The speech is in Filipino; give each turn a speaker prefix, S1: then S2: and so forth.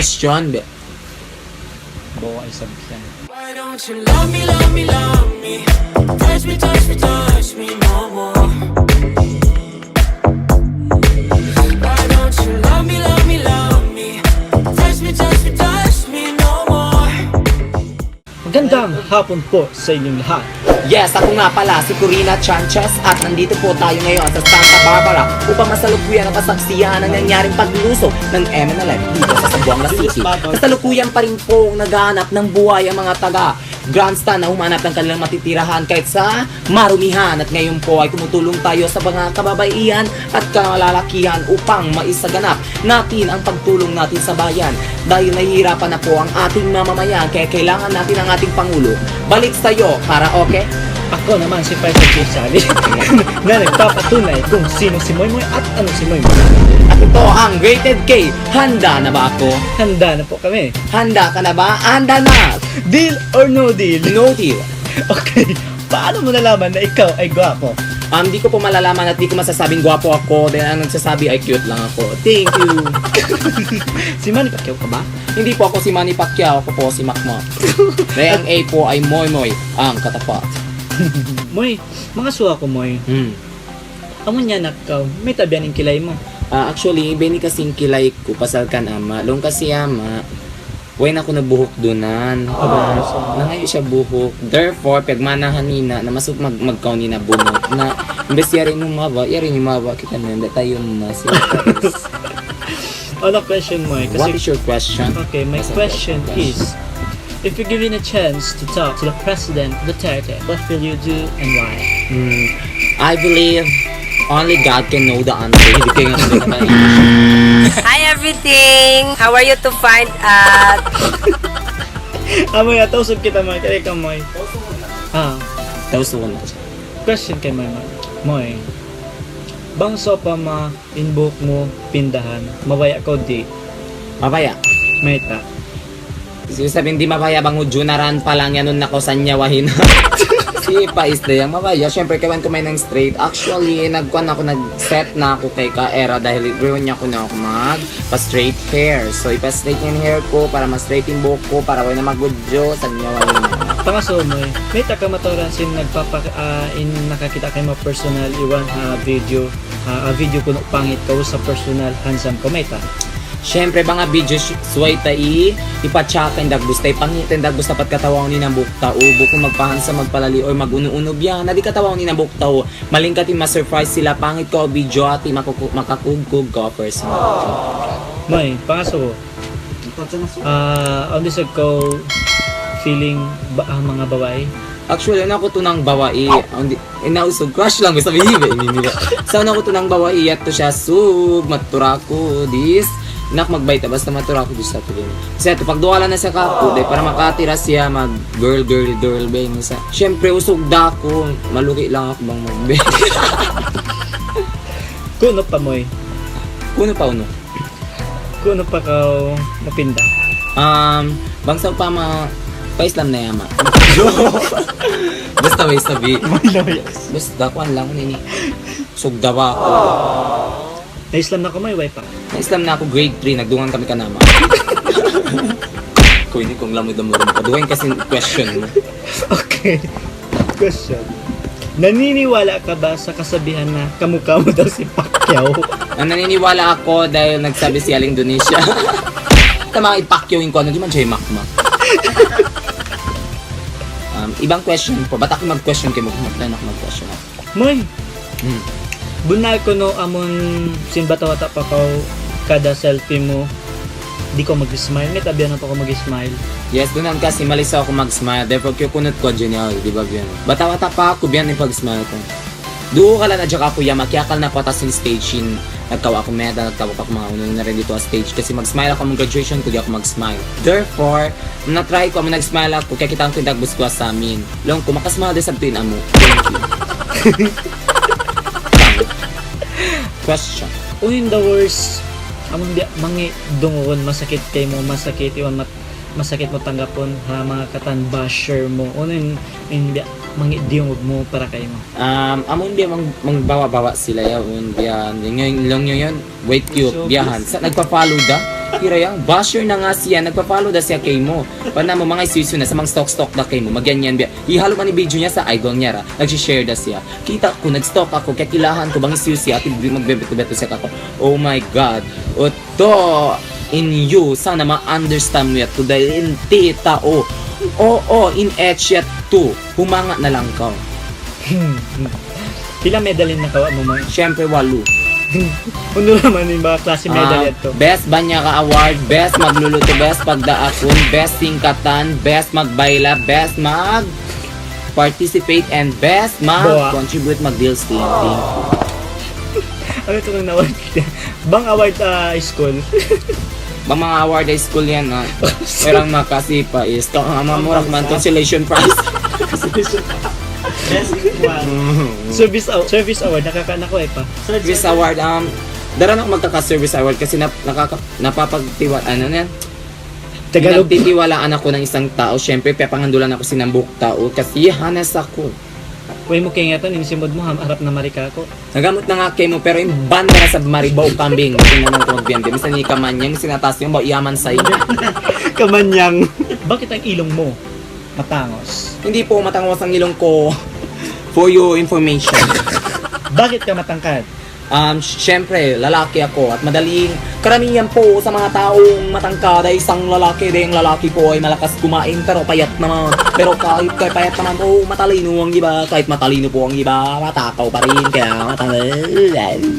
S1: question.
S2: Bawa ay sabsan.
S3: Why don't you love me, love me, love me? Touch me, touch me, touch me no more. Why don't you love me, love me, love me? Touch me, touch me, touch me no more.
S2: Magandang hapon po sa inyong lahat.
S1: Yes, ako nga pala si Corina Chanchas at nandito po tayo ngayon sa Santa Barbara upang masalukuyan ang kasaksiyan ng nangyaring pagluso ng MNLF dito sa Zamboanga City. Kasalukuyan pa rin po naghahanap ng buhay ang mga taga Grandstand na humanap ng kanilang matitirahan kahit sa marumihan, at ngayon po ay tumutulong tayo sa mga kababaihan at kalalakihan upang maisaganap natin ang pagtulong natin sa bayan dahil nahihirapan na po ang ating mamamayan, kaya kailangan natin ang ating Pangulo balik sa iyo para okay.
S2: Ako naman si Fighter Chief Sally na nagpapatunay kung sino si Moymoy at ano si Moymoy.
S1: At ito ang Rated K. Handa na ba ako?
S2: Handa na po kami.
S1: Handa ka na ba? Handa na!
S2: Deal or no deal?
S1: No deal.
S2: Okay, paano mo nalaman na ikaw ay gwapo?
S1: Di ko po malalaman at di ko masasabing gwapo ako dahil ang nagsasabi ay cute lang ako. Thank you.
S2: Si Manny Pacquiao ka ba?
S1: Hindi po ako si Manny Pacquiao, ako po si Macmac. Dahil ang A po ay Moymoy, ang katapat.
S2: Moy, mga suwa ko Moy. Amo niya nakaw, may tabian ng kilay mo.
S1: Actually, beni kasing kilay ko pasal kan ama. Long kasi ama, way na ako nabuhok dunan. Nangayo siya buhok. Therefore, pagmanahan nina na masuk magkaw ni na bunot na imbes yari nung maba, kita na tayo mas.
S2: Ano question Moy?
S1: What is your question?
S2: Okay, my question is, if you're given a chance to talk to the President Duterte, what will you do and why?
S1: I believe only God can know the answer. Hindi kayo nga
S4: Hi everything! How are you to find at?
S2: Amoy, atausog kita Moy, kaya ka Moy.
S1: Tapos na.
S2: Question kay Moy. Moy, bangso pa ma-inbook mo pindahan, mabaya ko di,
S1: Mabaya.
S2: may ta.
S1: Sabihin di mabaya bang ujunaran pa lang yan nun nako sa nyawahin. Si pa is yung mabaya. Siyempre kawan ko may nang straight. Actually, nag-set na ako kay Ka-era dahil gawin niya ko na ako pa-straight hair. So, ipa-straight yung hair ko para ma-straight yung buhok ko para wala na mag-udyo sa nyawahin.
S2: Pangaso Moy, may ta ka matoran sin nakakita kay mo personal iwan video kuno pangit ko sa personal handsome ko may ta.
S1: Siyempre mga video suway ipatsakan dagbus tay pangitin dagbus dapat katawang ni ng bukta o kung magpahansa magpalali or maguno-uno biya na di katawang ni ng bukta o malingkat ma-surprise sila pangit ko video at makakugkog ko person.
S2: Moy, pangaso on this ko feeling mga babae.
S1: Actually, ano ako to ng bawai. Inausog, crush lang. Gusto sabihin, so, ano ako to ng bawai. At to siya, matura ko, this. Magbait, basta matura ko sa to. Kasi ito, pagduwala na sa kapo, para makatira siya, girl, bay. Siyempre, usog da ko. Maluki lang ako bang magbait.
S2: Kuno pa Moy.
S1: Kuno pa uno?
S2: Kuno pa ka mapinda.
S1: Bangsa pa pa-Islam na yama. Basta may sabi. Basta kuan lang nini. Sugdawa ako.
S2: Na-Islam na ko may wifi.
S1: Na-Islam na ako grade 3, nagdungan kami kanama. Kung hindi kong lamod mo rin. Paduhin kasi question mo.
S2: Okay. Question. Naniniwala ka ba sa kasabihan na kamukha mo daw si Pacquiao?
S1: Naniniwala ako dahil nagsabi si Aling Indonesia. Tama, ipakyaw ko. Ano di man siya yung makma. Ibang question po. Ba't ako mag-question kayo? Mag-plan ako mag-question.
S2: Moy! Bunal ko no amon sinbata-wata pa ko kada selfie mo. Di ko mag-smile. May tabihan na pa ko mag-smile.
S1: Yes, doon kasi malisa ako mag-smile. Therefore, kunot ko genial. Di ba biyan? Bata-wata pa ako biyan yung pag-smile ko. Doon ka lang na dyan ako yamak. Kaya na patas yung stage in. Nagkawa ako meta, nagkawa ako mga unang na rin dito sa stage. Kasi mag-smile ako mag graduation ko, di ako mag-smile. Therefore, na-try ko, nag-smile ako, kaya kita ko yung dagbus ko sa amin. Long ko, makasmile din sa tuwin amo. Thank you. Question.
S2: In the worst, among di mangi dungon masakit kay mo, masakit iwan masakit mo tanggapon ha mga katan basher mo. Unin hindi mangi diungog mo para kay mo.
S1: Amon dia mangbawa-bawa sila yun biyan. Yung lang yun. Wait cute biyahan. Sa nagpa-follow da. Hirayang, basher na nga siya, nagpa-follow da siya kay mo. Paano mo mga isuisu na sa mga stalk da kay mo, magyanyan biya. Ihalo man ni video niya sa idol niya ra, nag-share da siya. Kita ko, nag-stalk ako, kakilahan ko bang isuisu siya, at magbebeto-beto siya kako. Oh my God. Oto, in you, sana ma-understand mo yan, to dahil hindi tao. Oo, in etchet to, humanga na lang ka.
S2: Pila medalin na kawa mo mo?
S1: Siyempre, walo.
S2: Uno naman yung mga klase medal ito.
S1: Best Banyaka Award, Best Magluluto, Best Pagdaakon, Best Singkatan, Best Magbayla, Best Mag Participate, and Best Mag-contribute mag-deals painting.
S2: Ano ito nang na-award? Bang award school?
S1: Bang mga award high school yan, ha? Pero ang makasipa is, mamurag man consolation prize.
S2: Service award, nakaka-nakuha pa.
S1: Service award, dara na ako magkaka-service award kasi napapagtiwala, ano yan?
S2: Tagalog.
S1: Pinagtitiwalaan ako ng isang tao. Siyempre, pepangandulan ako sinambuk tao kasi hanas ako.
S2: Uy mo kaya ito, ninisimod mo, harap na marika ko.
S1: Nagamot na nga kayo mo, pero yung banda na sa Maribaw kambing. Hindi naman ito magbiyang. Minsan ni Kamanyang, sinataas yung yaman sa iyo.
S2: Kamanyang. Bakit ang ilong mo matangos?
S1: Hindi po matangwas ang ilong ko. For your information.
S2: Bakit ka matangkad?
S1: Siyempre, lalaki ako at madaling karamihan po sa mga taong matangkad ay isang lalaki din. Lalaki po ay malakas kumain pero payat naman. Pero kahit payat naman po, matalino ang iba. Kahit matalino po ang iba, matakaw pa rin. Kaya matalino.